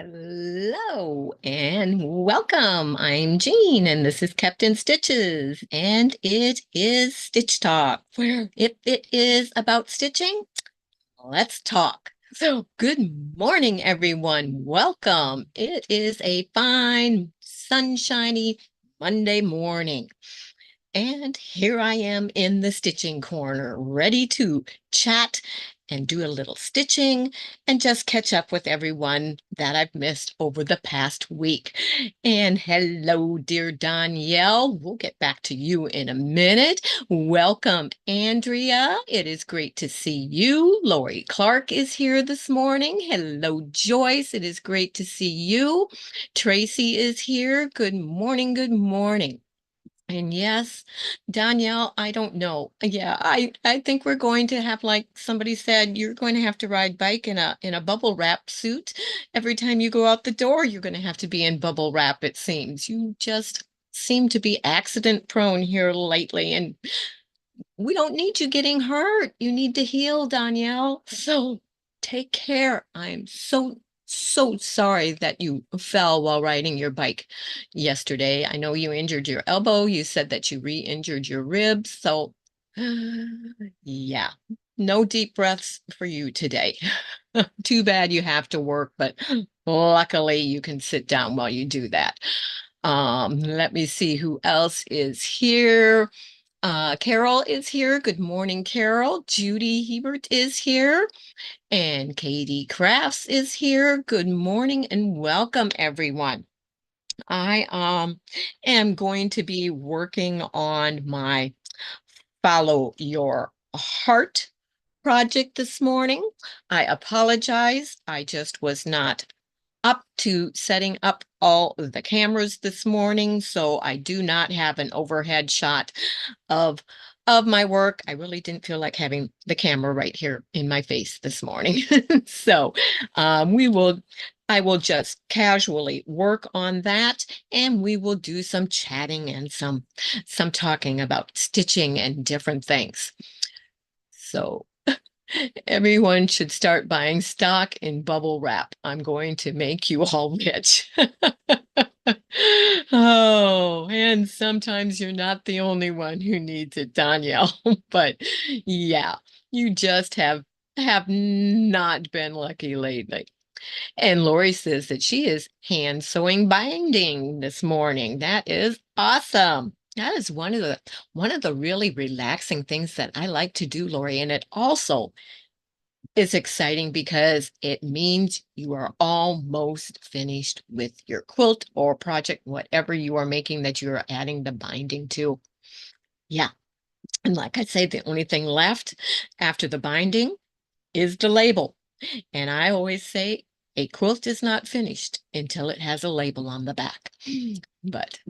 Hello and welcome. I'm Jean, and this is Captain Stitches, and it is Stitch Talk, where if it is about stitching, let's talk. So, good morning, everyone. Welcome. It is a fine, sunshiny Monday morning. And here I am in the stitching corner, ready to chat and do a little stitching and just catch up with everyone that I've missed over the past week. And hello, dear Danielle. We'll get back to you in a minute. Welcome, Andrea. It is great to see you. Lori Clark is here this morning. Hello, Joyce. It is great to see you. Tracy is here. Good morning. Good morning. And yes, Danielle, I don't know. Yeah, I think we're going to have, like somebody said, you're going to have to ride bike in a bubble wrap suit. Every time you go out the door, you're going to have to be in bubble wrap, it seems. You just seem to be accident prone here lately, and we don't need you getting hurt. You need to heal, Danielle. So take care. I'm so sorry that you fell while riding your bike yesterday. I know you injured your elbow. You said that you re-injured your ribs. So yeah, no deep breaths for you today. Too bad you have to work, but luckily you can sit down while you do that. Let me see who else is here. Carol is here. Good morning, Carol. Judy Hebert is here. And Katie Crafts is here. Good morning and welcome, everyone. I am going to be working on my Follow Your Heart project this morning. I apologize. I just was not up to setting up all of the cameras this morning, so I do not have an overhead shot of my work. I really didn't feel like having the camera right here in my face this morning. So we will I will just casually work on that, and we will do some chatting and some talking about stitching and different things. So everyone should start buying stock in bubble wrap. I'm going to make you all rich. Oh, and sometimes you're not the only one who needs it, Danielle. But yeah, you just have not been lucky lately. And Lori says that she is hand sewing binding this morning. That is awesome. That is one of the really relaxing things that I like to do, Lori. And it also is exciting because it means you are almost finished with your quilt or project, whatever you are making that you're adding the binding to. Yeah. And like I say, the only thing left after the binding is the label. And I always say a quilt is not finished until it has a label on the back. But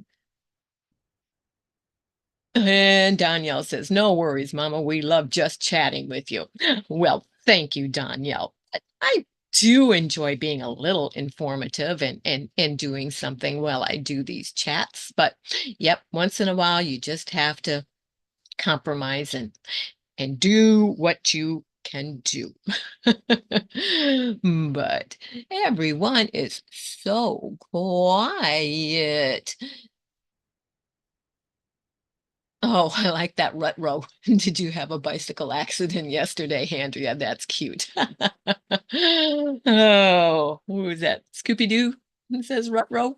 and Danielle says, no worries, Mama. We love just chatting with you. Well, thank you, Danielle. I do enjoy being a little informative and doing something while I do these chats. But yep, once in a while you just have to compromise and do what you can do. But everyone is so quiet. Oh, I like that rut row. Did you have a bicycle accident yesterday, Andrea? That's cute. Oh, who was that? Scooby-Doo? It says rut row.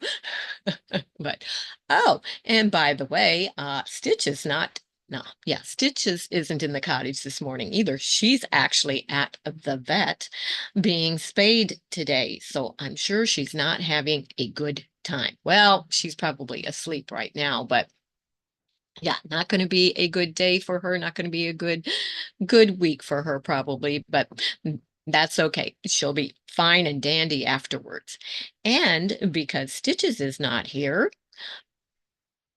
But oh, and by the way, Stitch is not no, yeah, Stitches isn't in the cottage this morning either. She's actually at the vet being spayed today. So I'm sure she's not having a good time. Well, she's probably asleep right now, but yeah, not going to be a good day for her, not going to be a good week for her probably, but that's okay. She'll be fine and dandy afterwards. And because Stitches is not here,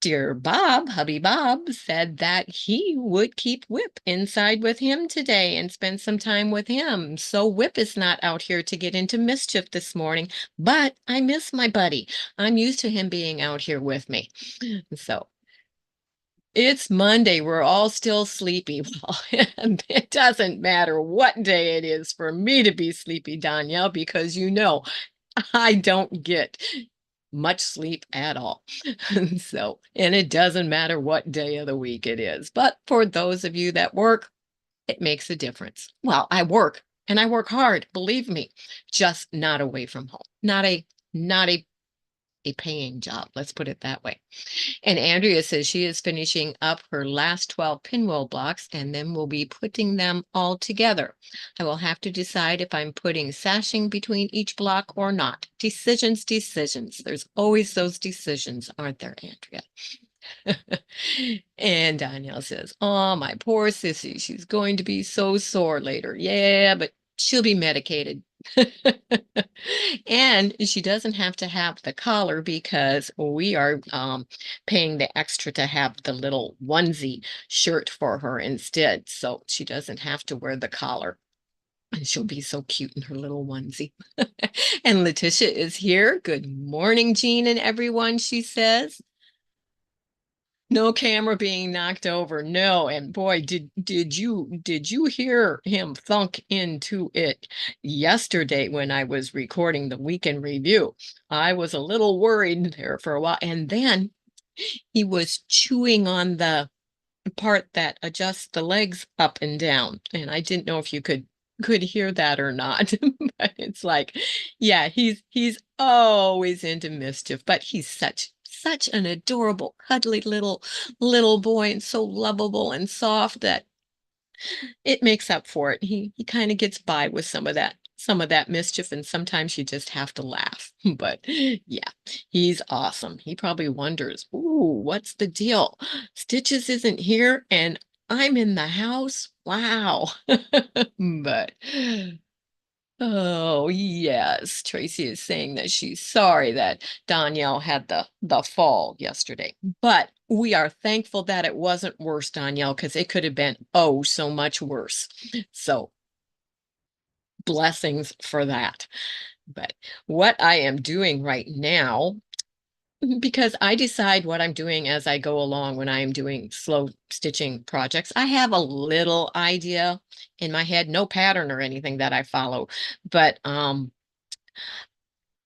dear Bob, hubby Bob, said that he would keep Whip inside with him today and spend some time with him. So Whip is not out here to get into mischief this morning, but I miss my buddy. I'm used to him being out here with me. So it's Monday. We're all still sleepy. Well, it doesn't matter what day it is for me to be sleepy, Danielle, because you know I don't get much sleep at all. So, and it doesn't matter what day of the week it is. But for those of you that work, it makes a difference. Well, I work and I work hard, believe me, just not away from home. Not a paying job. Let's put it that way. And Andrea says she is finishing up her last 12 pinwheel blocks and then we'll be putting them all together. I will have to decide if I'm putting sashing between each block or not. Decisions, decisions. There's always those decisions, aren't there, Andrea? And Danielle says, oh, my poor sissy, she's going to be so sore later. Yeah, but she'll be medicated. And she doesn't have to have the collar because we are paying the extra to have the little onesie shirt for her instead. So she doesn't have to wear the collar. And she'll be so cute in her little onesie. And Letitia is here. Good morning, Jean and everyone, she says. No camera being knocked over. No. And boy, did you hear him thunk into it yesterday when I was recording the weekend review? I was a little worried there for a while. And then he was chewing on the part that adjusts the legs up and down. And I didn't know if you could hear that or not. But it's like, yeah, he's always into mischief, but he's such an adorable, cuddly little boy and so lovable and soft that it makes up for it. He kind of gets by with some of that mischief, and sometimes you just have to laugh. But yeah, he's awesome. He probably wonders, ooh, what's the deal? Stitches isn't here and I'm in the house. Wow. But oh, yes. Tracy is saying that she's sorry that Danielle had the fall yesterday. But we are thankful that it wasn't worse, Danielle, because it could have been oh so much worse. So blessings for that. But what I am doing right now, because I decide what I'm doing as I go along when I am doing slow stitching projects. I have a little idea in my head, no pattern or anything that I follow, but I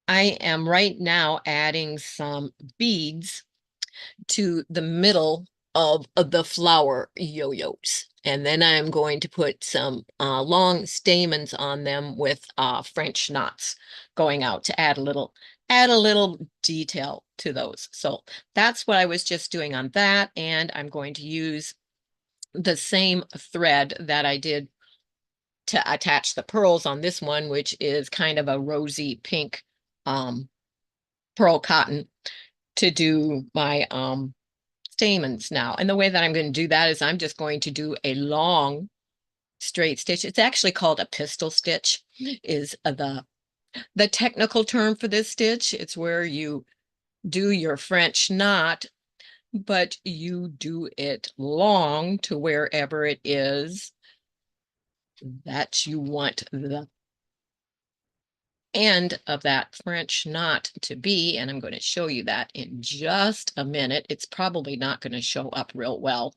am right now adding some beads to the middle of the flower yo-yos. And then I'm going to put some long stamens on them with French knots going out to add a little detail to those. So that's what I was just doing on that. And I'm going to use the same thread that I did to attach the pearls on this one, which is kind of a rosy pink pearl cotton to do my stamens now. And the way that I'm going to do that is I'm just going to do a long straight stitch. It's actually called a pistol stitch is the technical term for this stitch. It's where you do your French knot, but you do it long to wherever it is that you want the end of that French knot to be. And I'm going to show you that in just a minute. It's probably not going to show up real well.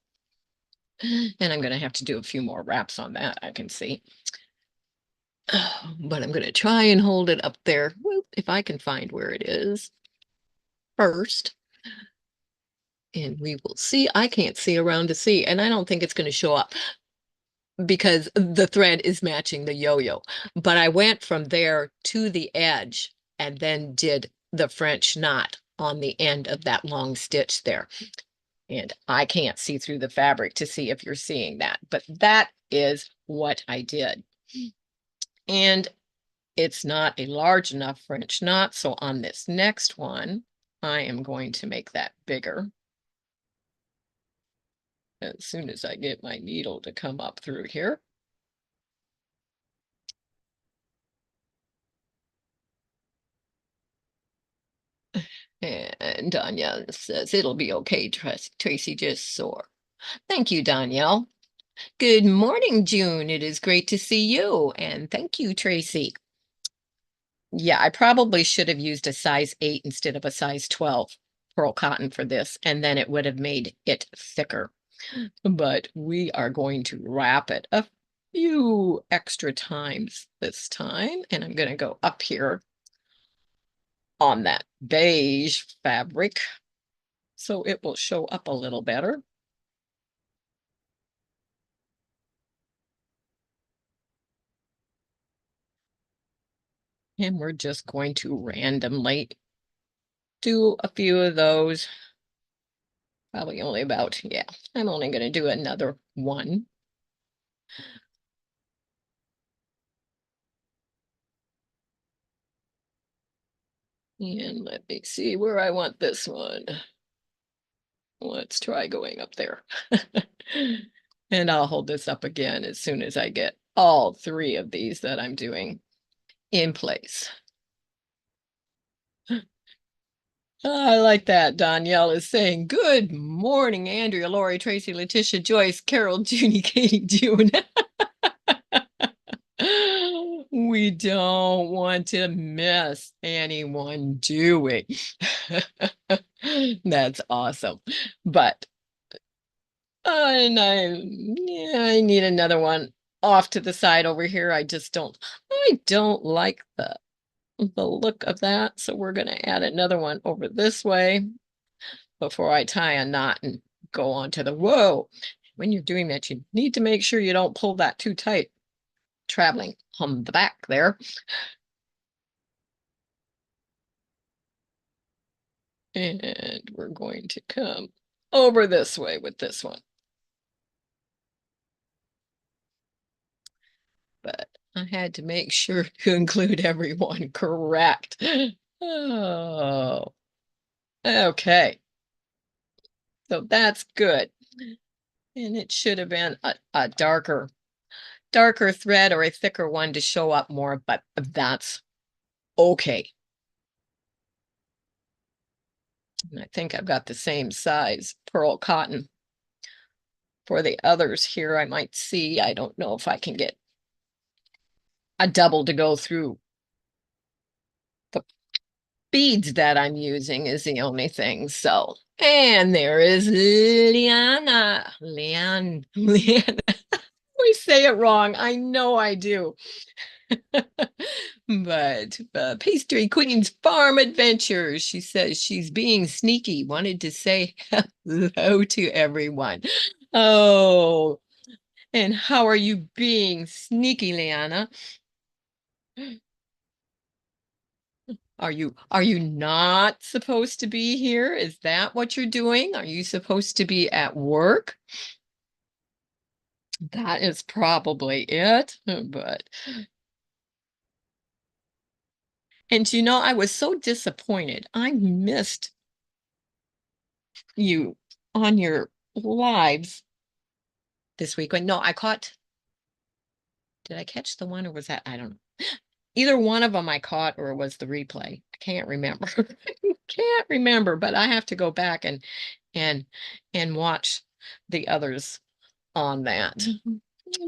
And I'm going to have to do a few more wraps on that, I can see. But I'm going to try and hold it up there. Well, if I can find where it is first. And we will see. I can't see around to see, and I don't think it's going to show up because the thread is matching the yo-yo. But I went from there to the edge and then did the French knot on the end of that long stitch there. And I can't see through the fabric to see if you're seeing that, but that is what I did. And it's not a large enough French knot, so on this next one, I am going to make that bigger. As soon as I get my needle to come up through here. And Danielle says, it'll be okay, Tracy, just sore. Thank you, Danielle. Good morning, June. It is great to see you. And thank you, Tracy. Yeah, I probably should have used a size 8 instead of a size 12 pearl cotton for this, and then it would have made it thicker. But we are going to wrap it a few extra times this time. And I'm going to go up here on that beige fabric so it will show up a little better. And we're just going to randomly do a few of those. Probably only about, yeah, I'm only going to do another one. And let me see where I want this one. Let's try going up there. And I'll hold this up again as soon as I get all three of these that I'm doing in place. I like that. Danielle is saying, good morning, Andrea, Lori, Tracy, Letitia, Joyce, Carol, Junie, Katie, June. We don't want to miss anyone, do we? That's awesome. But and I need another one off to the side over here. I don't like the look of that. So we're going to add another one over this way before I tie a knot and go on to the, whoa. When you're doing that, you need to make sure you don't pull that too tight, traveling on the back there. And we're going to come over this way with this one. But I had to make sure to include everyone correct. Oh, okay. So that's good. And it should have been a darker thread or a thicker one to show up more, but that's okay. And I think I've got the same size pearl cotton for the others here. I might see, I don't know if I can get a double to go through. The beads that I'm using is the only thing. So, and there is Liana. Leanne. We say it wrong. I know I do. But Pastry Queen's Farm Adventures, she says she's being sneaky, wanted to say hello to everyone. Oh, and how are you being sneaky, Liana? Are you not supposed to be here? Is that what you're doing? Are you supposed to be at work? That is probably it, but and you know, I was so disappointed. I missed you on your lives this week. No, did I catch the one or was that, I don't know. Either one of them I caught or it was the replay. I can't remember. Can't remember, but I have to go back and and watch the others on that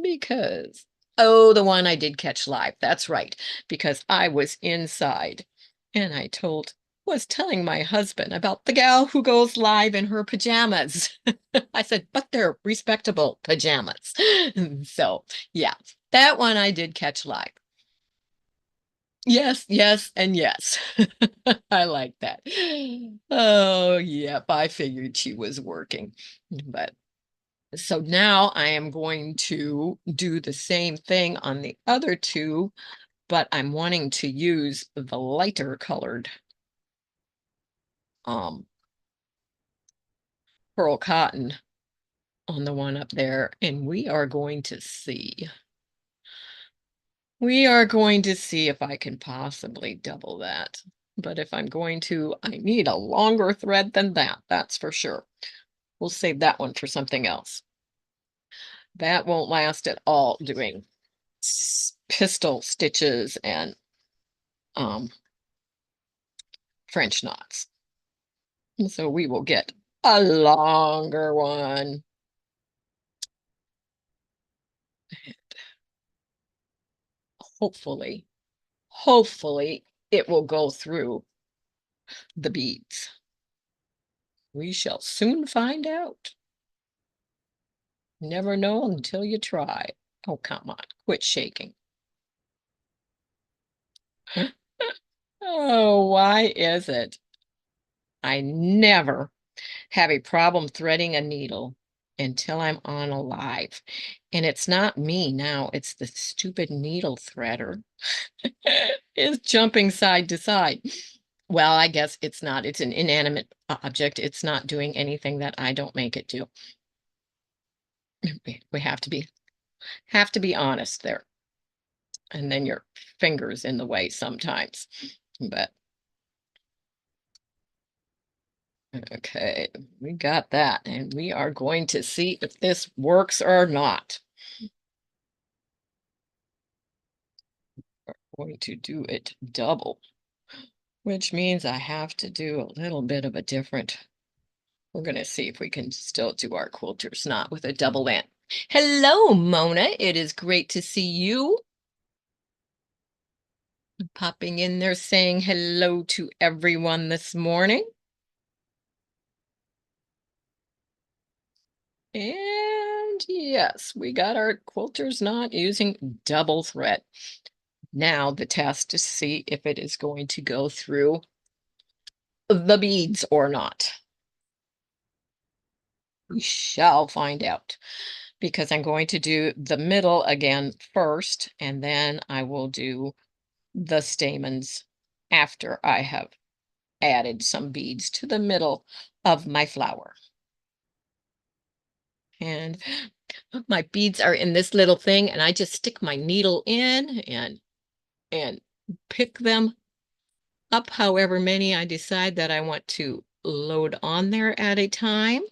because oh, the one I did catch live. That's right, because I was inside and was telling my husband about the gal who goes live in her pajamas. I said, but they're respectable pajamas. So, yeah, that one I did catch live. Yes, yes, and yes. I like that. Oh, yep, I figured she was working. But so now I am going to do the same thing on the other two, but I'm wanting to use the lighter colored um pearl cotton on the one up there, and we are going to see. We are going to see if I can possibly double that. But if I'm going to, I need a longer thread than that, that's for sure. We'll save that one for something else. That won't last at all doing pistol stitches and French knots. And so we will get a longer one. Hopefully, hopefully it will go through the beads. We shall soon find out. Never know until you try. Oh, come on, quit shaking. Oh, why is it? I never have a problem threading a needle until I'm on a live. And it's not me now, it's the stupid needle threader. Is jumping side to side. Well, I guess it's not. It's an inanimate object. It's not doing anything that I don't make it do. We have to be honest there. And then your fingers in the way sometimes. But okay, we got that. And we are going to see if this works or not. Going to do it double, which means I have to do a little bit of a different. We're going to see if we can still do our quilters knot with a double end. Hello, Mona. It is great to see you. Popping in there saying hello to everyone this morning. And yes, we got our quilters knot using double thread. Now the test is to see if it is going to go through the beads or not. We shall find out because I'm going to do the middle again first, and then I will do the stamens after I have added some beads to the middle of my flower. And my beads are in this little thing, and I just stick my needle in and pick them up however many I decide that I want to load on there at a time.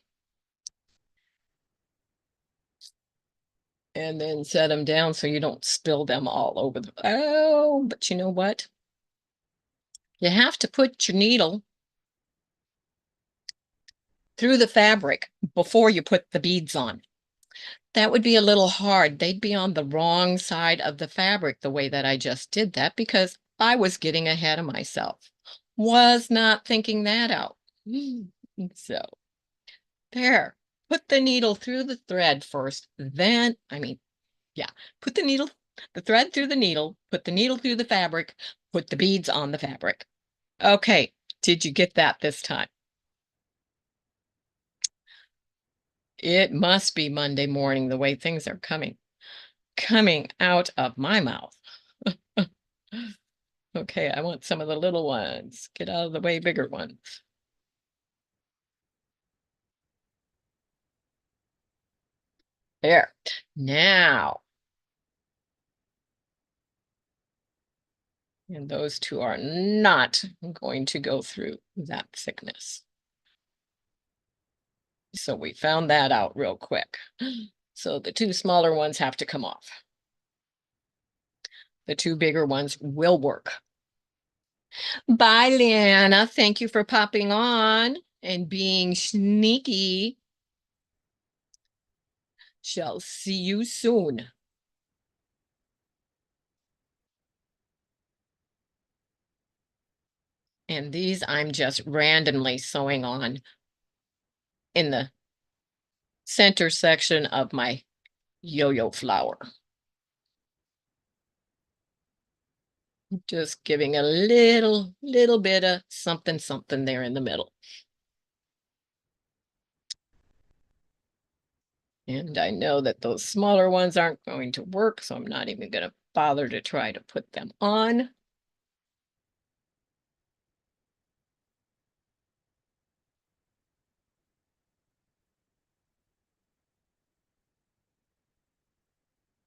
And then set them down so you don't spill them all over the, oh, but you know what? You have to put your needle through the fabric before you put the beads on. That would be a little hard. They'd be on the wrong side of the fabric the way that I just did that because I was getting ahead of myself. Was not thinking that out. So there, put the needle through the thread first, then, yeah, put the thread through the needle, put the needle through the fabric, put the beads on the fabric. Okay, did you get that this time? It must be Monday morning the way things are coming out of my mouth. Okay, I want some of the little ones. Get out of the way, bigger ones. There. Now, and those two are not going to go through that thickness. So we found that out real quick. So the two smaller ones have to come off. The two bigger ones will work. Bye, Leanna. Thank you for popping on and being sneaky. Shall see you soon. And these I'm just randomly sewing on in the center section of my yo-yo flower. Just giving a little bit of something there in the middle. And I know that those smaller ones aren't going to work, so I'm not even going to bother to try to put them on.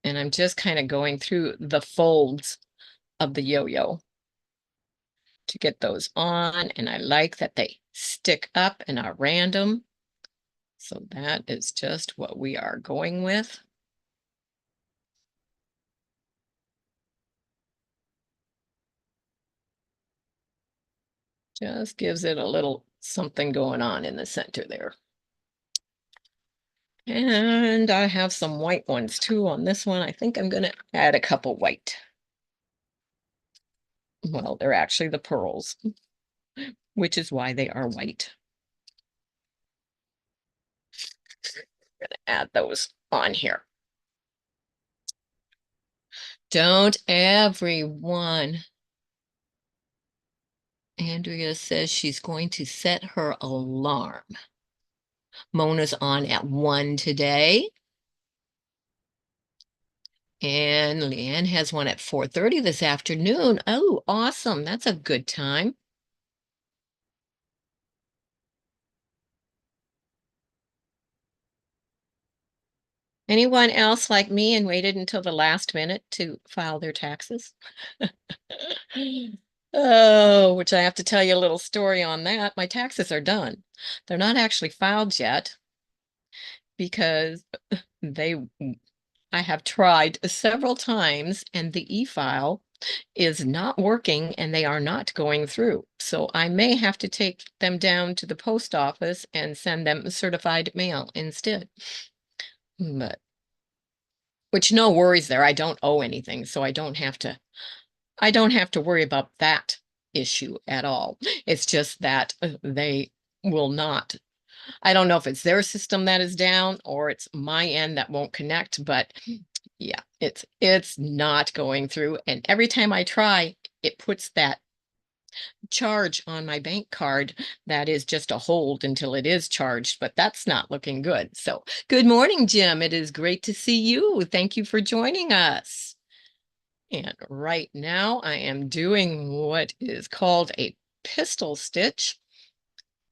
And I'm just kind of going through the folds of the yo-yo to get those on. And I like that they stick up and are random. So that is just what we are going with. Just gives it a little something going on in the center there. And I have some white ones too on this one. I think I'm going to add a couple white. Well, they're actually the pearls, which is why they are white. I'm going to add those on here. Don't everyone Andrea says she's going to set her alarm. Mona's on at 1 today. And Leanne has one at 4:30 this afternoon. Oh, awesome. That's a good time. Anyone else like me and waited until the last minute to file their taxes? Oh, which I have to tell you a little story on that. My taxes are done. They're not actually filed yet because they I have tried several times and the e-file is not working and they are not going through. So I may have to take them down to the post office and send them certified mail instead. But which no worries there. I don't owe anything, so I don't have to worry about that issue at all. It's just that they will not. I don't know if it's their system that is down or it's my end that won't connect, but yeah, it's not going through. And every time I try, it puts that charge on my bank card that is just a hold until it is charged, but that's not looking good. So good morning, Jim. It is great to see you. Thank you for joining us. And right now I am doing what is called a pistol stitch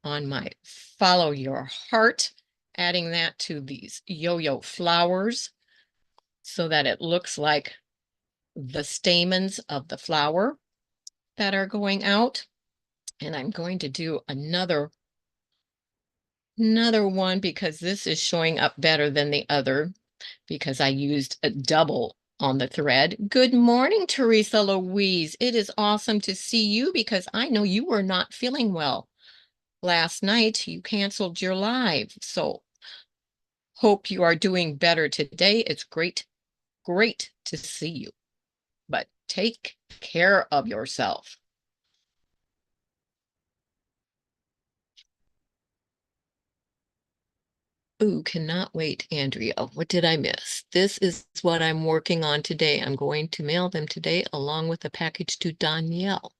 on my Follow Your Heart, adding that to these yo-yo flowers so that it looks like the stamens of the flower that are going out. And I'm going to do another one because this is showing up better than the other because I used a double on the thread. Good morning, Teresa Louise. It is awesome to see you because I know you were not feeling well last night. You canceled your live. So hope you are doing better today. It's great to see you. But take care of yourself. Ooh, cannot wait, Andrea. What did I miss? This is what I'm working on today. I'm going to mail them today along with a package to Danielle.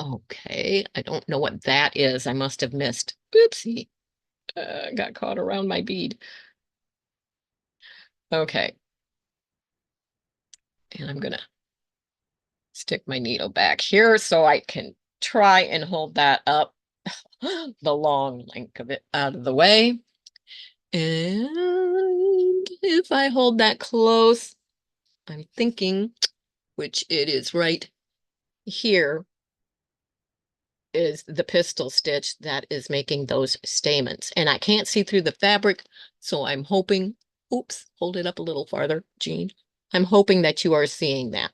Okay, I don't know what that is. I must have missed. Oopsie. Got caught around my bead. Okay. And I'm gonna stick my needle back here so I can try and hold that up the long length of it out of the way. And if I hold that close, I'm thinking, which it is right here, is the pistol stitch that is making those stamens. And I can't see through the fabric, so I'm hoping, oops, hold it up a little farther, Jean. I'm hoping that you are seeing that.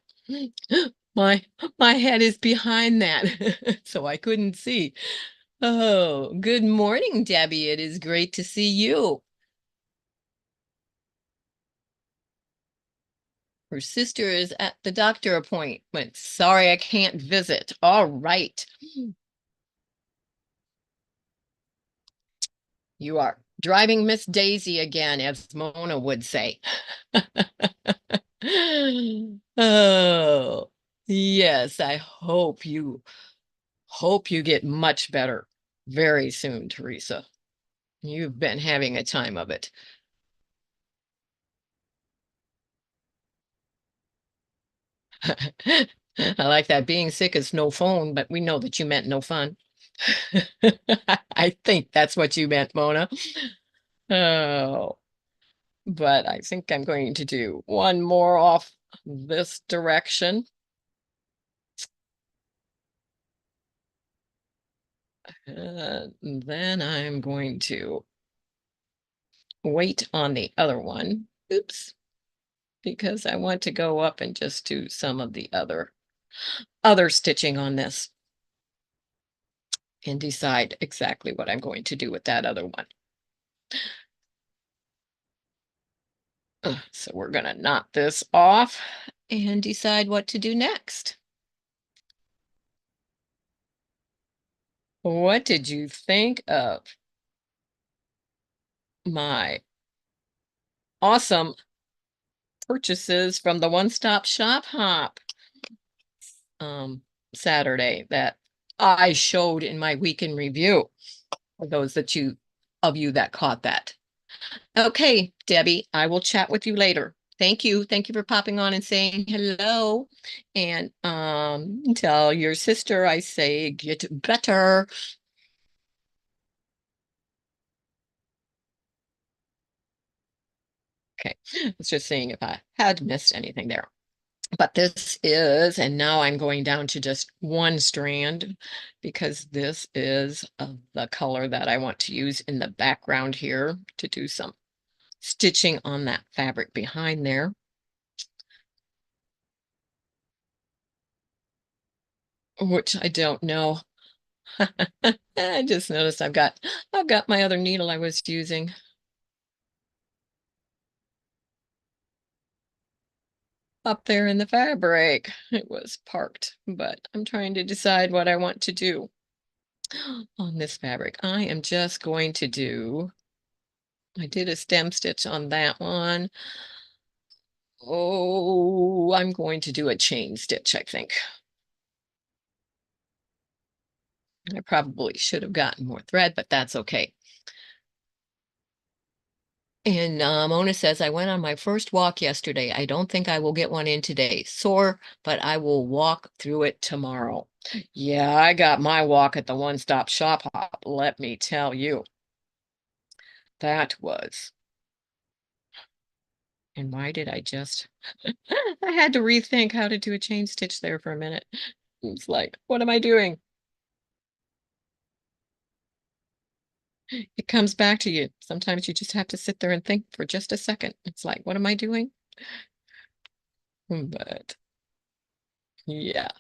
My my head is behind that, so I couldn't see. Oh, good morning, Debbie. It is great to see you. Her sister is at the doctor appointment. Sorry, I can't visit. All right. You are driving Miss Daisy again, as Mona would say. Oh, yes, I hope you get much better very soon, Teresa. You've been having a time of it. I like that. Being sick is no phone, but we know that you meant no fun. I think that's what you meant, Mona. Oh, but I think I'm going to do one more off this direction. Then I'm going to wait on the other one. Oops, because I want to go up and just do some of the other stitching on this and decide exactly what I'm going to do with that other one. So we're going to knot this off and decide what to do next. What did you think of my awesome purchases from the One Stop Shop Hop Saturday that I showed in my week in review for those of you that caught that. Okay, Debbie, I will chat with you later. Thank you. Thank you for popping on and saying hello. And tell your sister I say get better. Okay, I was just seeing if I had missed anything there. But this is, and now I'm going down to just one strand because this is the color that I want to use in the background here to do some stitching on that fabric behind there. Which I don't know. I just noticed I've got my other needle I was using up there in the fabric. It was parked, but I'm trying to decide what I want to do on this fabric. I am just going to I did a stem stitch on that one. Oh, I'm going to do a chain stitch, I think. I probably should have gotten more thread, but that's okay. And Mona says, I went on my first walk yesterday. I don't think I will get one in today. Sore, but I will walk through it tomorrow. Yeah, I got my walk at the One Stop Shop Hop, let me tell you. That was. And why did I just I had to rethink how to do a chain stitch there for a minute. It's like, what am I doing? It comes back to you. Sometimes you just have to sit there and think for just a second. It's like, what am I doing? But yeah.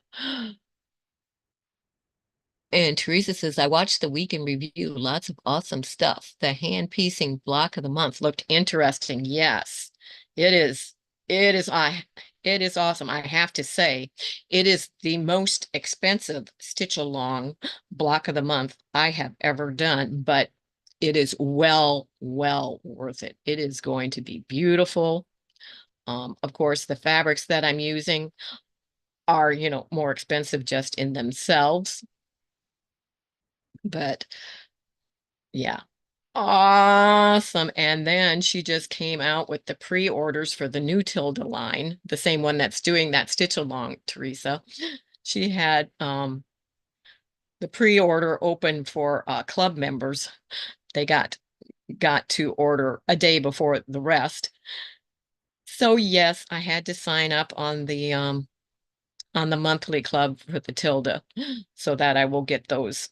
And Teresa says, I watched the week in review. Lots of awesome stuff. The hand piecing block of the month looked interesting. Yes, it is. It is. It is awesome. I have to say, it is the most expensive stitch along block of the month I have ever done, but it is well worth it. It is going to be beautiful. Of course, the fabrics that I'm using are, more expensive just in themselves, but yeah. Awesome. And then she just came out with the pre-orders for the new Tilda line, the same one that's doing that stitch along, Teresa. She had the pre-order open for club members. They got to order a day before the rest. So yes, I had to sign up on the monthly club for the Tilda so that I will get those.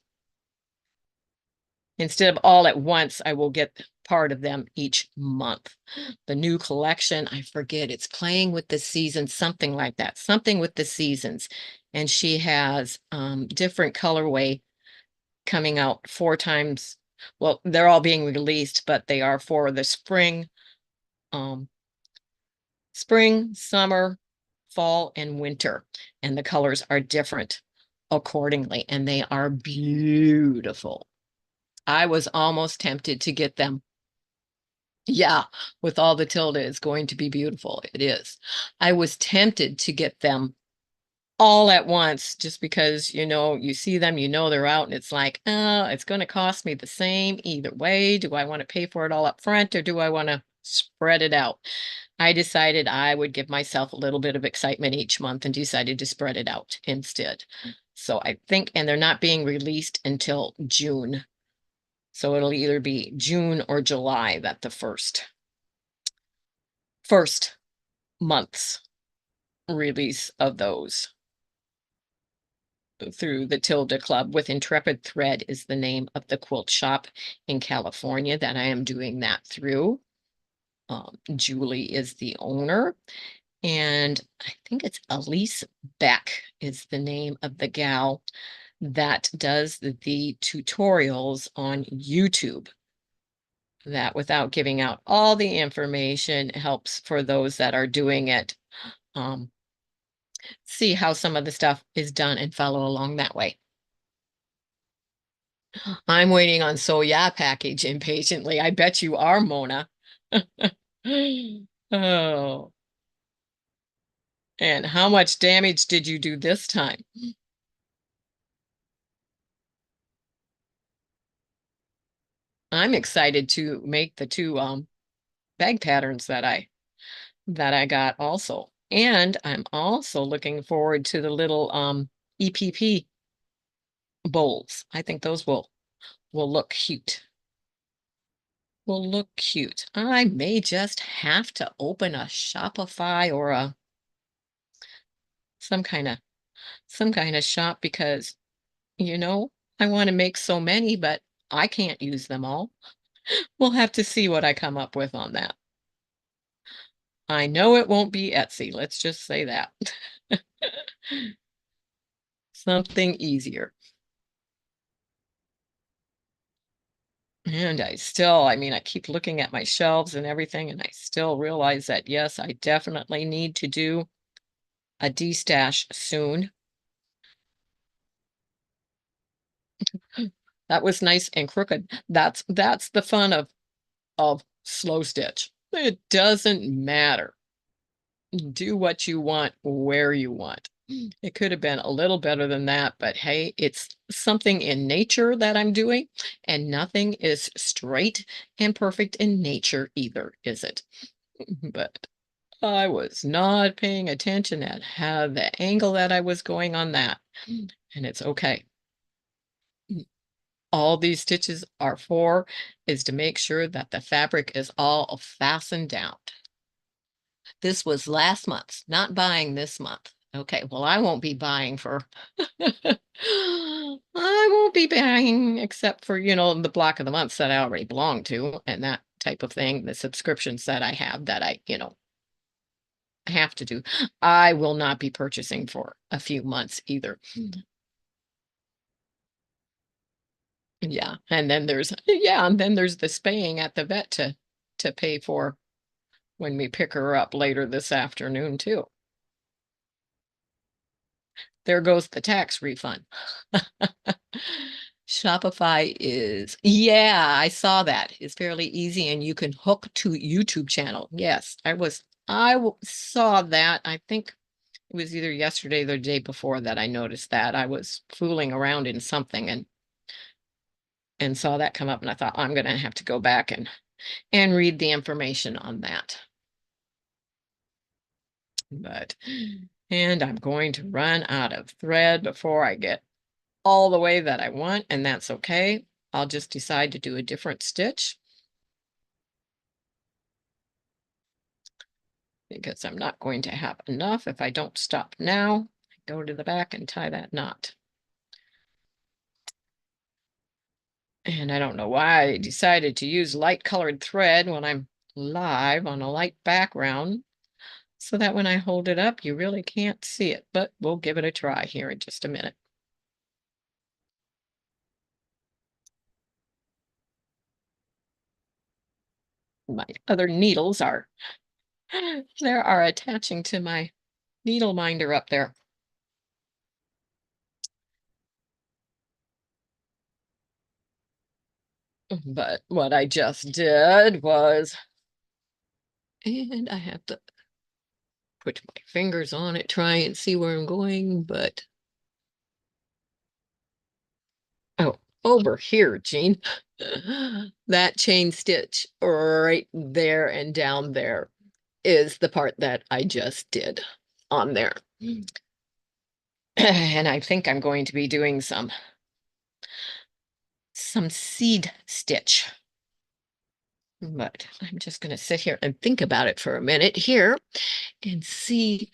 Instead of all at once, I will get part of them each month. The new collection, I forget, it's playing with the seasons, something like that, something with the seasons. And she has different colorway coming out 4 times. Well, they're all being released, but they are for the um, spring, summer, fall, and winter. And the colors are different accordingly, and they are beautiful. I was almost tempted to get them. Yeah, with all the tilde, it's going to be beautiful. It is. I was tempted to get them all at once just because, you see them, they're out, and it's like, oh, it's going to cost me the same either way. Do I want to pay for it all up front or do I want to spread it out? I decided I would give myself a little bit of excitement each month and decided to spread it out instead. So I think, and they're not being released until June. So it'll either be June or July that the first month's release of those through the Tilda Club with Intrepid Thread is the name of the quilt shop in California that I am doing that through. Julie is the owner, and I think it's Elise Beck is the name of the gal that does the tutorials on YouTube. That without giving out all the information helps for those that are doing it see how some of the stuff is done and follow along that way. I'm waiting on So Yeah package impatiently. I bet you are, Mona. Oh. And how much damage did you do this time? I'm excited to make the two bag patterns that I got also. And I'm also looking forward to the little EPP bowls. I think those will look cute. Will look cute. I may just have to open a Shopify or a some kind of shop because you know, I want to make so many, but I can't use them all. We'll have to see what I come up with on that. I know it won't be Etsy. Let's just say that. Something easier. And I mean, I keep looking at my shelves and everything, and I still realize that, yes, I definitely need to do a destash soon. That was nice and crooked. That's the fun of slow stitch. It doesn't matter. Do what you want, where you want. It could have been a little better than that, but hey, it's something in nature that I'm doing, and nothing is straight and perfect in nature either, is it? But I was not paying attention at how the angle that I was going on that, and it's okay. All these stitches are for is to make sure that the fabric is all fastened down. This was last month's, not buying this month. Okay, well, I won't be buying for I won't be buying except for, the block of the months that I already belong to and that type of thing, the subscriptions that I have that I have to do. I will not be purchasing for a few months either. Yeah, and then there's the spaying at the vet to pay for when we pick her up later this afternoon too. There goes the tax refund. Shopify is, yeah, I saw that. It's fairly easy and you can hook to YouTube channel. Yes, saw that. I think it was either yesterday or the day before that I noticed that. I was fooling around in something and saw that come up and I thought I'm going to have to go back and read the information on that. And I'm going to run out of thread before I get all the way that I want, and that's okay. I'll just decide to do a different stitch because I'm not going to have enough if I don't stop now. Go to the back and tie that knot. And I don't know why I decided to use light colored thread when I'm live on a light background so that when I hold it up, you really can't see it, but we'll give it a try here in just a minute. My other needles are attaching to my needle minder up there. But what I just did was, and I have to put my fingers on it, try and see where I'm going, but oh, over here, Jean. That chain stitch right there and down there is the part that I just did on there. And I think I'm going to be doing some seed stitch. But I'm just going to sit here and think about it for a minute here and see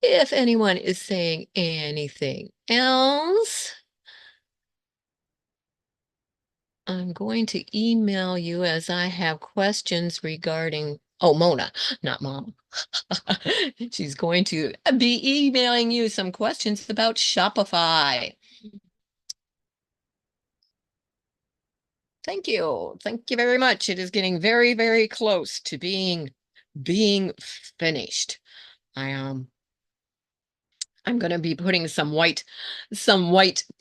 if anyone is saying anything else. I'm going to email you as I have questions regarding, oh, Mona, not Mom. She's going to be emailing you some questions about Shopify. Thank you. Thank you very much. It is getting very, very close to being finished. I'm going to be putting some white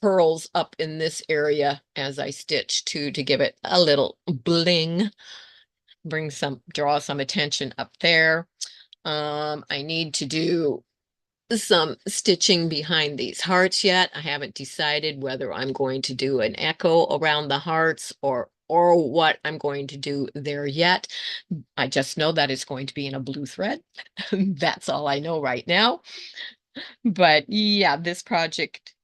pearls up in this area as I stitch to give it a little bling, draw some attention up there. I need to do some stitching behind these hearts yet. I haven't decided whether I'm going to do an echo around the hearts or what I'm going to do there yet. I just know that it's going to be in a blue thread. That's all I know right now. But yeah, this project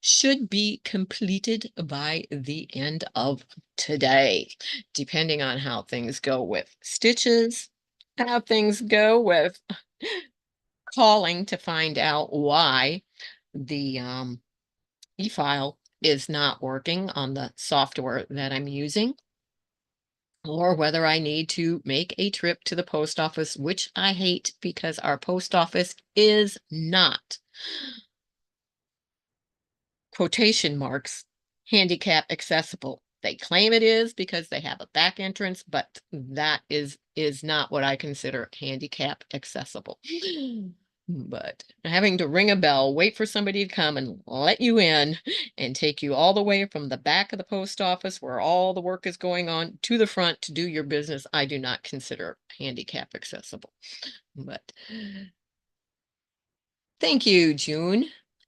should be completed by the end of today, depending on how things go with stitches, how things go with calling to find out why the e-file is not working on the software that I'm using, or whether I need to make a trip to the post office, which I hate because our post office is not, quotation marks, handicap accessible. They claim it is because they have a back entrance, but that is not what I consider handicap accessible. But having to ring a bell, wait for somebody to come and let you in and take you all the way from the back of the post office where all the work is going on to the front to do your business, I do not consider handicap accessible. But thank you, June.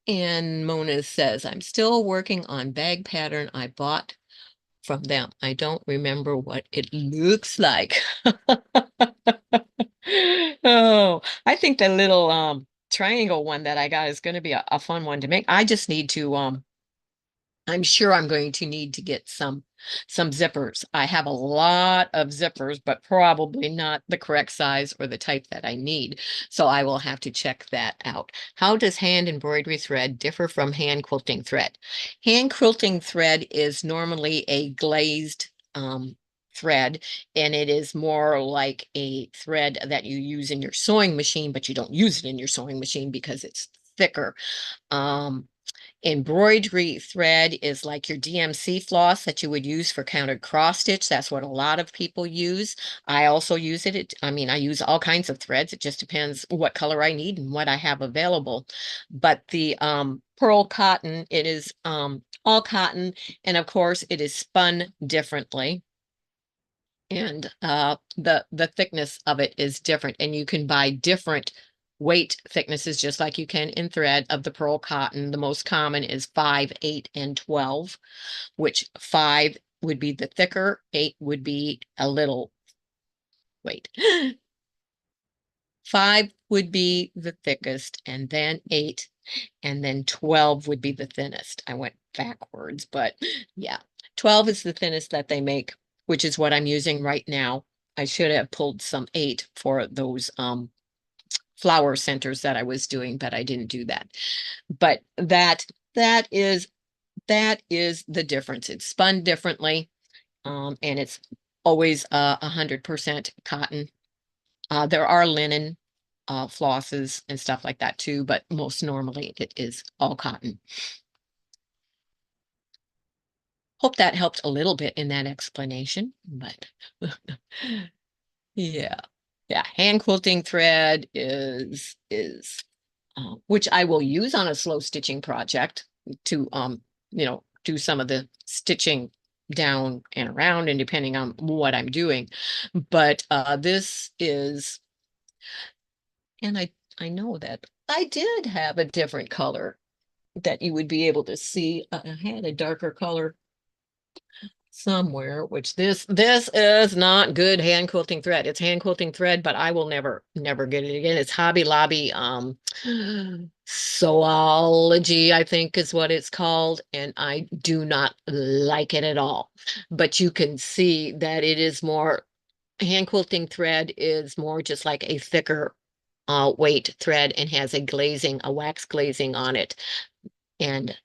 And Mona says, I'm still working on bag pattern I bought from them. I don't remember what it looks like. Oh, I think the little triangle one that I got is going to be a fun one to make. I just need to I'm sure I'm going to need to get some zippers. I have a lot of zippers, but probably not the correct size or the type that I need. So I will have to check that out. How does hand embroidery thread differ from hand quilting thread? Hand quilting thread is normally a glazed thread, and it is more like a thread that you use in your sewing machine, but you don't use it in your sewing machine because it's thicker. Embroidery thread is like your DMC floss that you would use for countered cross stitch. That's what a lot of people use. I also use it. I mean, I use all kinds of threads. It just depends what color I need and what I have available. But the pearl cotton, it is all cotton. And of course, it is spun differently. And the thickness of it is different. And you can buy different weight thicknesses, just like you can in thread of the pearl cotton. The most common is 5, 8, and 12, which 5 would be the thicker, 8 would be a little, wait, 5 would be the thickest, and then 8, and then 12 would be the thinnest. I went backwards, but yeah, 12 is the thinnest that they make, which is what I'm using right now. I should have pulled some 8 for those flower centers that I was doing, but I didn't do that. But that is the difference. It's spun differently, and it's always 100% cotton. There are linen flosses and stuff like that too, but most normally it is all cotton. Hope that helped a little bit in that explanation, but yeah. Yeah, hand quilting thread is which I will use on a slow stitching project to do some of the stitching down and around and depending on what I'm doing. But this is, and I know that I did have a different color that you would be able to see. I had a darker color somewhere, which this is not good hand quilting thread. It's hand quilting thread, but I will never get it again. It's Hobby Lobby Sewology, I think is what it's called, and I do not like it at all. But you can see that it is more, hand quilting thread is more just like a thicker weight thread and has a wax glazing on it. And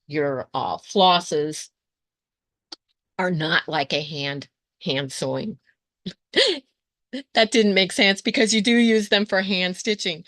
your flosses are not like a hand sewing. That didn't make sense because you do use them for hand stitching,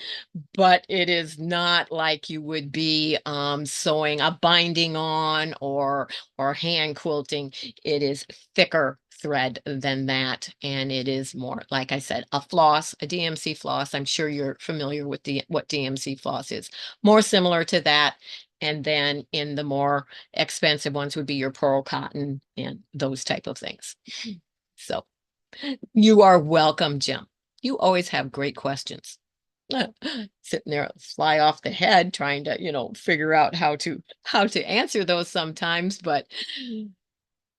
but it is not like you would be sewing a binding on or hand quilting. It is thicker thread than that, and it is more, like I said, a floss, a DMC floss. I'm sure you're familiar with what DMC floss is. More similar to that. And then in the more expensive ones would be your pearl cotton and those type of things. So you are welcome, Jim. You always have great questions. Sitting there, fly off the head, trying to, figure out how to answer those sometimes. But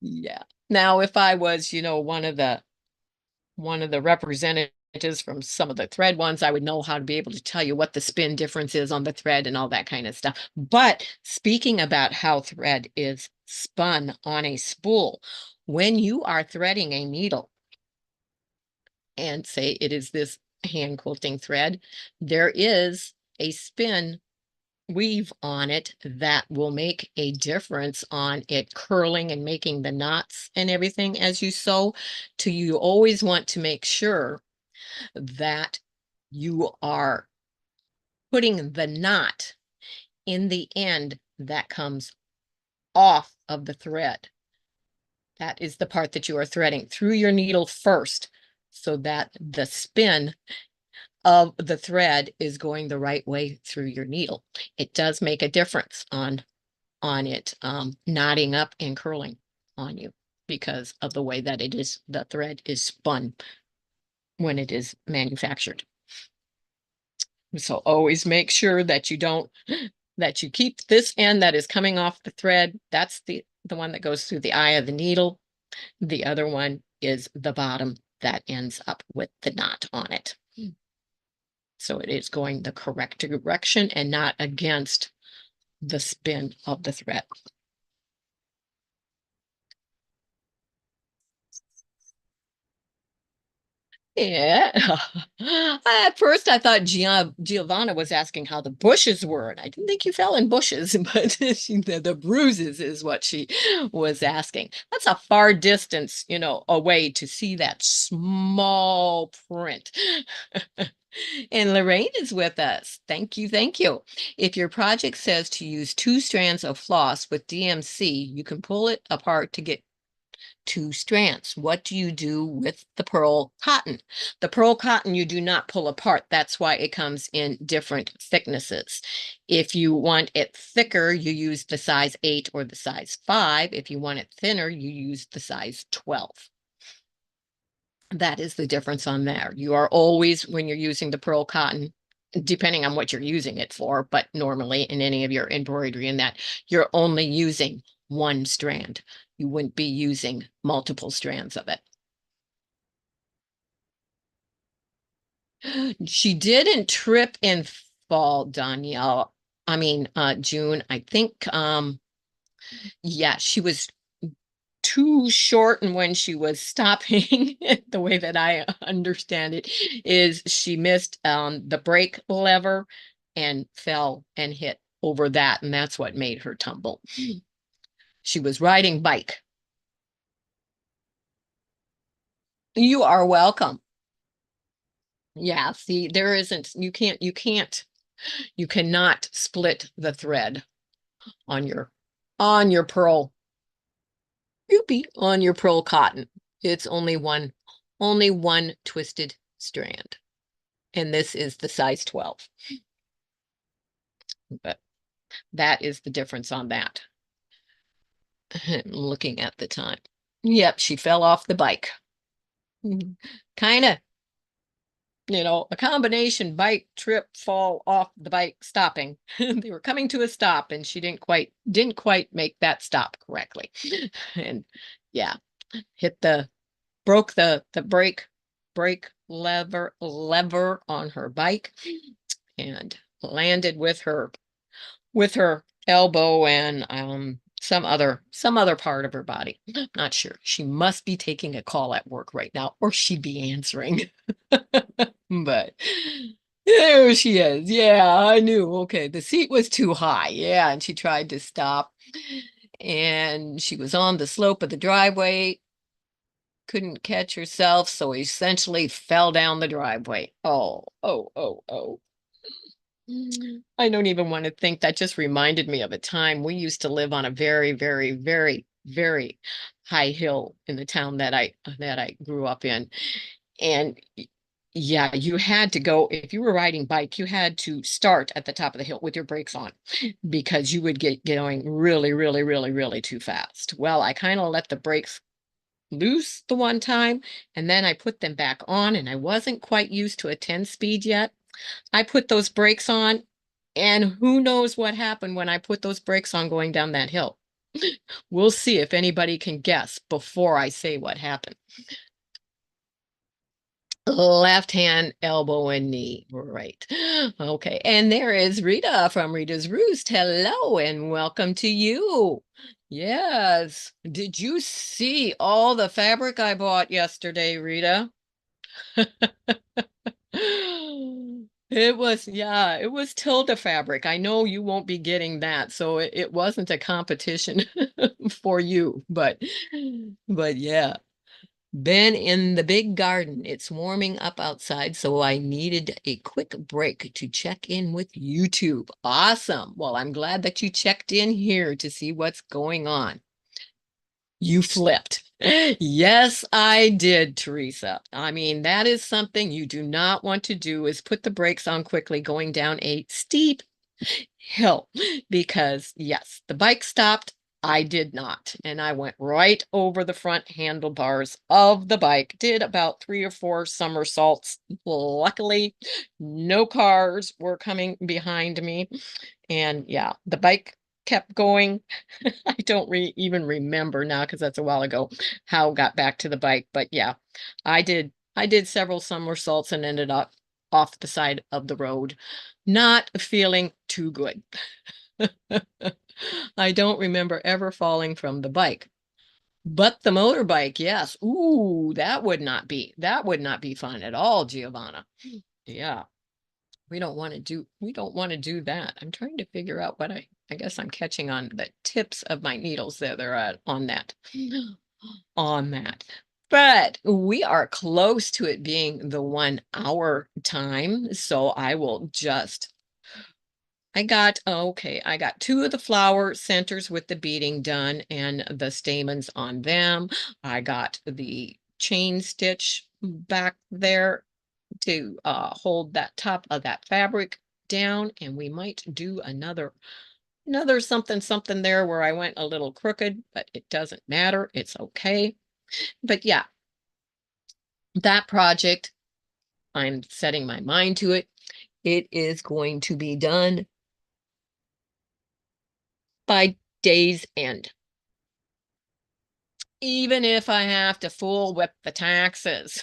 yeah. Now, if I was, one of the representatives from some of the thread ones, I would know how to be able to tell you what the spin difference is on the thread and all that kind of stuff. But speaking about how thread is spun on a spool, when you are threading a needle, and say it is this hand quilting thread, there is a spin weave on it that will make a difference on it curling and making the knots and everything as you sew. You always want to make sure that you are putting the knot in the end that comes off of the thread. That is the part that you are threading through your needle first, so that the spin of the thread is going the right way through your needle. It does make a difference on it knotting up and curling on you because of the way that the thread is spun when it is manufactured. So always make sure that you keep this end that is coming off the thread. That's the one that goes through the eye of the needle. The other one is the bottom that ends up with the knot on it. So it is going the correct direction and not against the spin of the thread. Yeah. At first, I thought Giovanna was asking how the bushes were, and I didn't think you fell in bushes, but the bruises is what she was asking. That's a far distance, away to see that small print. And Lorraine is with us. Thank you. Thank you. If your project says to use 2 strands of floss with DMC, you can pull it apart to get 2 strands. What do you do with the pearl cotton? The pearl cotton you do not pull apart. That's why it comes in different thicknesses. If you want it thicker, you use the size 8 or the size 5. If you want it thinner, you use the size 12. That is the difference on there. You are always, when you're using the pearl cotton, depending on what you're using it for, but normally in any of your embroidery and that, you're only using 1 strand. You wouldn't be using multiple strands of it. She didn't trip and fall, Danielle. I mean, June, I think, yeah, she was too short, and when she was stopping, the way that I understand it is she missed the brake lever and fell and hit over that, and that's what made her tumble. She was riding bike. You are welcome. Yeah, see, there isn't, you cannot split the thread on your pearl, on your pearl cotton. It's only one twisted strand. And this is the size 12. But that is the difference on that. Looking at the time. Yep, she fell off the bike. Kind of, a combination bike, trip, fall off the bike, stopping. They were coming to a stop and she didn't quite make that stop correctly. And yeah, broke the brake lever on her bike and landed with her elbow and some other part of her body. Not sure. She must be taking a call at work right now, or she'd be answering. But there she is. Yeah, I knew. Okay, the seat was too high. Yeah, and she tried to stop. And she was on the slope of the driveway, couldn't catch herself, so essentially fell down the driveway. Oh, oh, oh, oh. I don't even want to think. That just reminded me of a time we used to live on a very, very, very, very high hill in the town that I grew up in. And yeah, you had to go, if you were riding bike, you had to start at the top of the hill with your brakes on because you would get going really, really, really, really too fast. Well, I kind of let the brakes loose the one time, and then I put them back on, and I wasn't quite used to a 10 speed yet. I put those brakes on, and who knows what happened when I put those brakes on going down that hill. We'll see if anybody can guess before I say what happened. Left hand, elbow, and knee. Right. Okay. And there is Rita from Rita's Roost. Hello and welcome to you. Yes. Did you see all the fabric I bought yesterday, Rita? It was, yeah, it was Tilda fabric. I know you won't be getting that, so it wasn't a competition for you, but yeah. Been in the big garden. It's warming up outside, so I needed a quick break to check in with YouTube. Awesome. Well, I'm glad that you checked in here to see what's going on. You flipped. Yes, I did, Teresa. I mean, that is something you do not want to do is put the brakes on quickly going down a steep hill because yes, the bike stopped. I did not. And I went right over the front handlebars of the bike, did about 3 or 4 somersaults. Luckily, no cars were coming behind me. And yeah, the bike kept going. I don't even remember now because that's a while ago how I got back to the bike. But yeah, I did several somersaults and ended up off the side of the road, not feeling too good. I don't remember ever falling from the bike. But the motorbike, yes. Ooh, that would not be fun at all, Giovanna. Yeah. We don't want to do that. I'm trying to figure out what I guess I'm catching on the tips of my needles there. They're on that. On that. But we are close to it being the 1 hour time. So I will just I got 2 of the flower centers with the beading done and the stamens on them. I got the chain stitch back there to hold that top of that fabric down, and we might do another something there where I went a little crooked, but it doesn't matter. It's okay. But yeah, that project, I'm setting my mind to it. It is going to be done by day's end. Even if I have to full whip the taxes.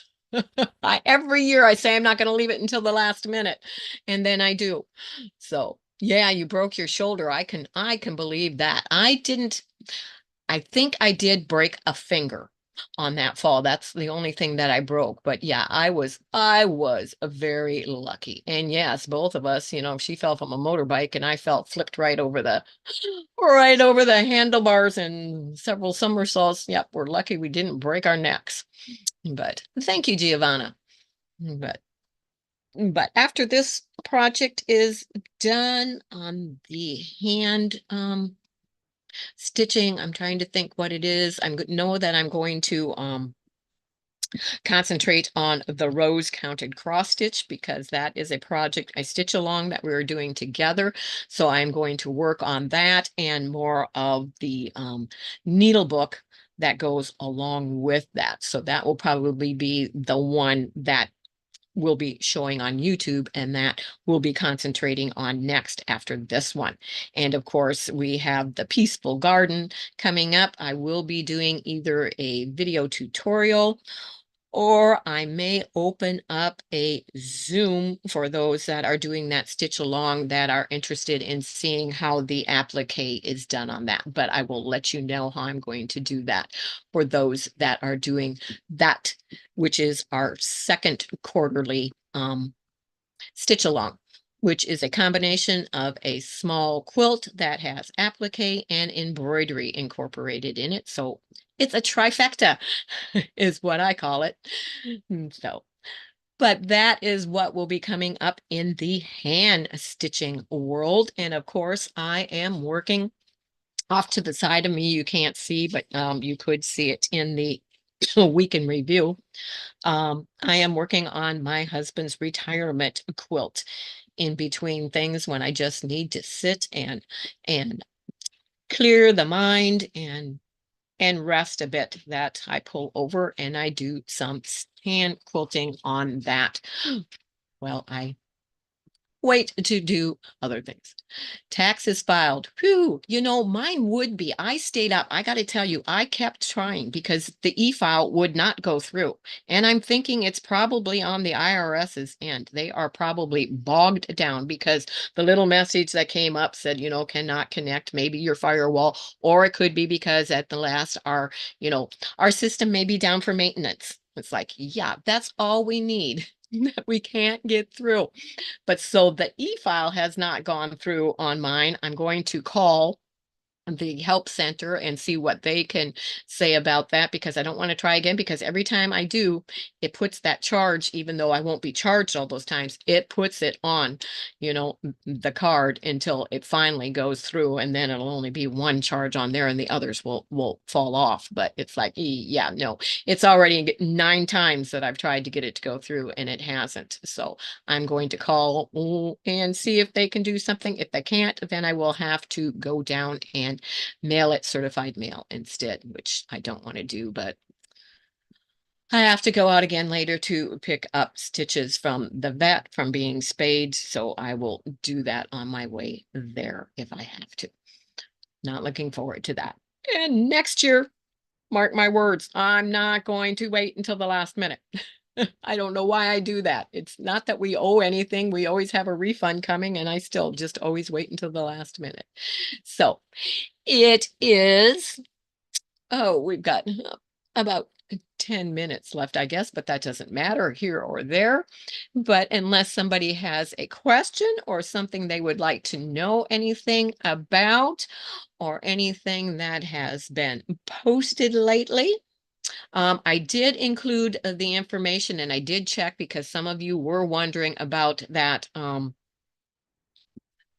Every year I say I'm not going to leave it until the last minute, and then I do. So yeah, you broke your shoulder. I can believe that. I think I did break a finger on that fall. That's the only thing that I broke. But yeah, I was very lucky. And yes, both of us, she fell from a motorbike and I felt flipped right over the handlebars and several somersaults. Yep, we're lucky we didn't break our necks. But thank you, Giovanna. But after this project is done on the hand stitching, I'm trying to think what it is. Know that I'm going to concentrate on the rows counted cross stitch because that is a project I stitch along that we were doing together. So I'm going to work on that and more of the needle book that goes along with that. So that will probably be the one that will be showing on YouTube, and that we'll be concentrating on next after this one. And of course, we have the Peaceful Garden coming up. I will be doing either a video tutorial or I may open up a Zoom for those that are doing that stitch along that are interested in seeing how the applique is done on that. But I will let you know how I'm going to do that for those that are doing that, which is our second quarterly stitch along, which is a combination of a small quilt that has applique and embroidery incorporated in it. So it's a trifecta is what I call it. So, but that is what will be coming up in the hand stitching world. And of course, I am working off to the side of me. You can't see, but you could see it in the week in review. I am working on my husband's retirement quilt in between things when I just need to sit and clear the mind and and rest a bit, that I pull over and I do some hand quilting on that. Well, I wait to do other things. Taxes filed. Whew, mine would be. I stayed up. I got to tell you, I kept trying because the e-file would not go through. And I'm thinking it's probably on the IRS's end. They are probably bogged down because the little message that came up said, cannot connect, maybe your firewall, or it could be because at the last our system may be down for maintenance. It's like, yeah, that's all we need. That we can't get through. But so the e-file has not gone through on mine. I'm going to call the help center and see what they can say about that, because I don't want to try again, because every time I do, it puts that charge, even though I won't be charged all those times, it puts it on, the card until it finally goes through, and then it'll only be one charge on there and the others will fall off. But it's like, yeah, no, it's already 9 times that I've tried to get it to go through and it hasn't. So I'm going to call and see if they can do something. If they can't, then I will have to go down and mail it certified mail instead, which I don't want to do, but I have to go out again later to pick up stitches from the vet from being spayed. So I will do that on my way there if I have to. Not looking forward to that. And next year, mark my words, I'm not going to wait until the last minute. I don't know why I do that. It's not that we owe anything. We always have a refund coming, and I still just always wait until the last minute. So it is, we've got about 10 minutes left, I guess, but that doesn't matter here or there. But unless somebody has a question or something they would like to know anything about, or anything that has been posted lately, I did include the information, and I did check because some of you were wondering about that.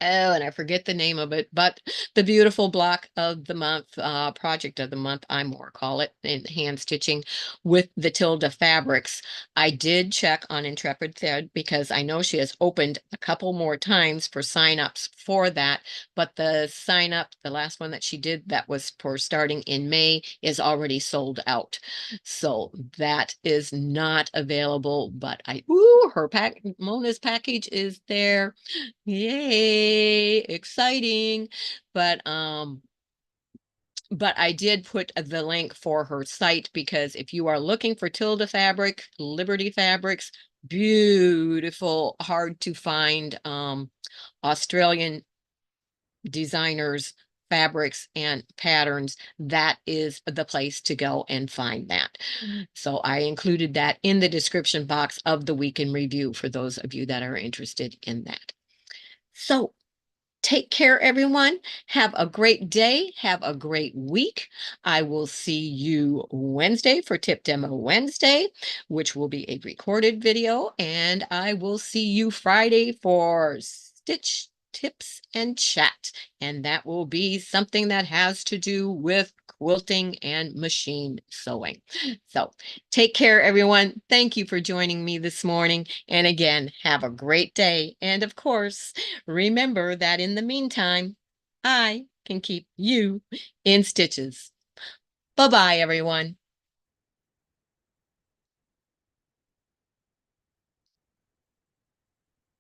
Oh, and I forget the name of it, but the beautiful block of the month, project of the month, I more call it, in hand stitching with the Tilda fabrics. I did check on Intrepid Thread because I know she has opened a couple more times for signups for that, but the sign up, the last one that she did that was for starting in May, is already sold out. So that is not available, but Mona's package is there. Yay, exciting. But I did put the link for her site, because if you are looking for Tilda fabric, Liberty Fabrics, beautiful, hard to find Australian designers, fabrics and patterns, that is the place to go and find that. So I included that in the description box of the week in review for those of you that are interested in that. So take care, everyone. Have a great day. Have a great week. I will see you Wednesday for Tip Demo Wednesday, which will be a recorded video. And I will see you Friday for Stitch Tips and Chat. And that will be something that has to do with quilting and machine sewing. So take care, everyone. Thank you for joining me this morning. And again, have a great day. And of course, remember that in the meantime, I can keep you in stitches. Bye-bye, everyone.